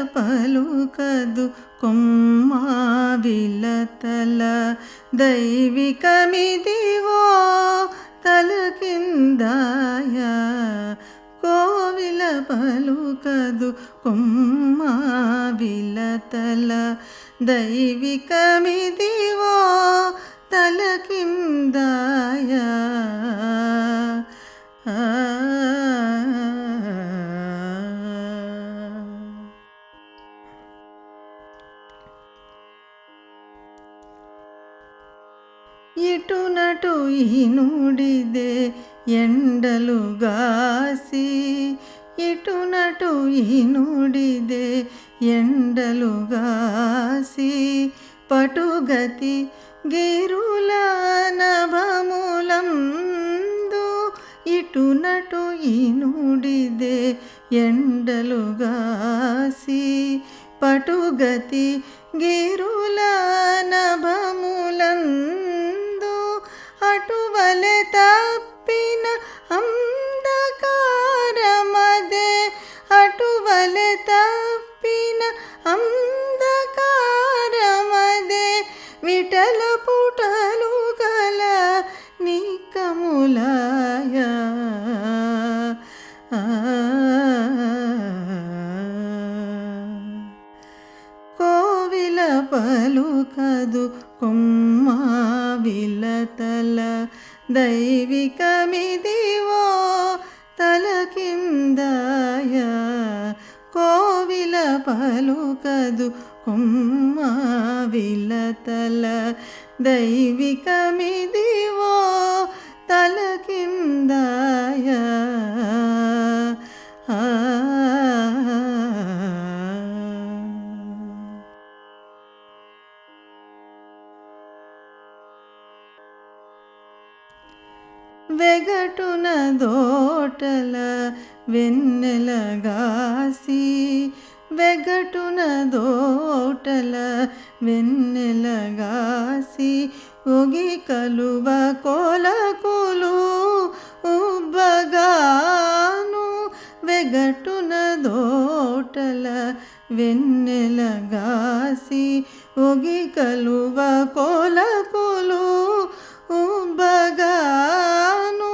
పలుకదు కొమ్మ విలతల దైవికమిదివో తలకిందాయ కోవిల పలుకదు కొమ్మ విలతల దైవికమిదివో తలకిందాయ ఇటునటు ఈ నుడిదే ఎండలుగాసి ఇటునటు ఈ నుడిదే ఎండలుగాసి పటుగతి గిరుల నభములందు ఇటునటు ఈ నుడిదే ఎండలుగాసి పటుగతి గిరుల నభములందు అటువలె తప్పిన అంధకారమదే అటువలె తప్పిన అంధకారమదే విఠల పుటలు గల నికములాయ కోవిల పలుకదు కొమ్మ విలతల దైవికమిదివో తలకిందాయ కోవిల పలుకదు కొమ్మ విలతల దైవికమిదివో తలకిందాయ వెగటున దోటల వెన్నెలగాసి వెగటున దోటల వెన్నెలగాసి ఒగి కలువ కొలకులు ఉబ్బగాను వెగటున దోటల వెన్నెలగాసి ఒగి కలువ కొలకులు ఉబ్బగాను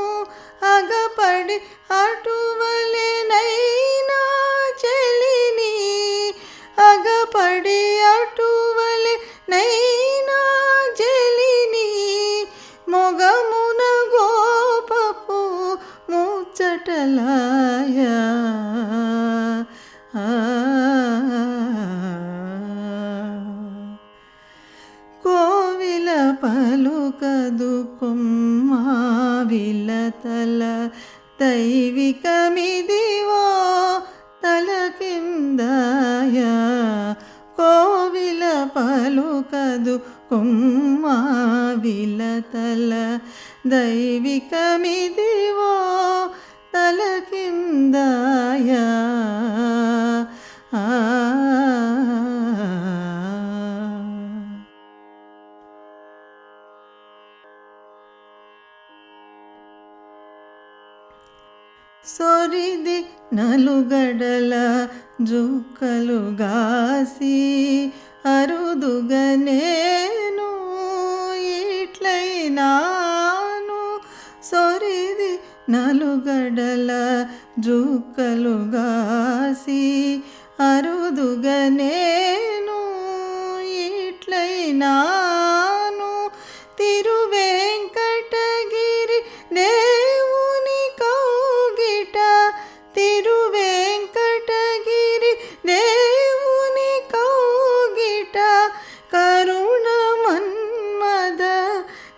అగపడి అటువలెనైనా చెలిని అగపడి అటువలెనైనా చెలిని మొగమున గోపపు ముచ్చటలాయ కోవిల పలుకదు కొమ్మ విలతల దైవికమిదివో తలకిందాయ కోవిల పలుకదు కొమ్మ విలతల దైవికమిదివో తలకిందాయ సొరిది నలుగడల జుక్కలుగాసి అరుదుగా నేను ఇట్లైనాను సొరిది నలుగడల జుక్కలుగాసి అరుదుగా నేను ఇట్లైనాను తిరువేంకటగిరి దేవుని కౌగిట తిరువేంకటగిరి దేవుని కౌగిట కరుణ మన్మద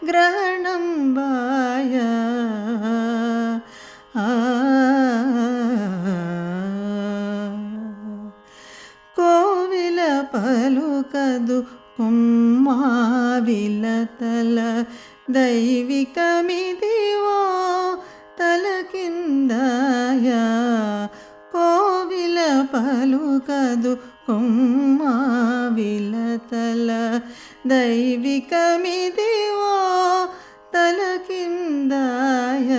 గ్రహణం బాయ కోవిల పలుకదు కొమ్మ విలతల దైవికమిదివో తలకిందాయ కోవిల పలుకదు కొమ్మ విలతల దైవికమిదివో తలకిందాయ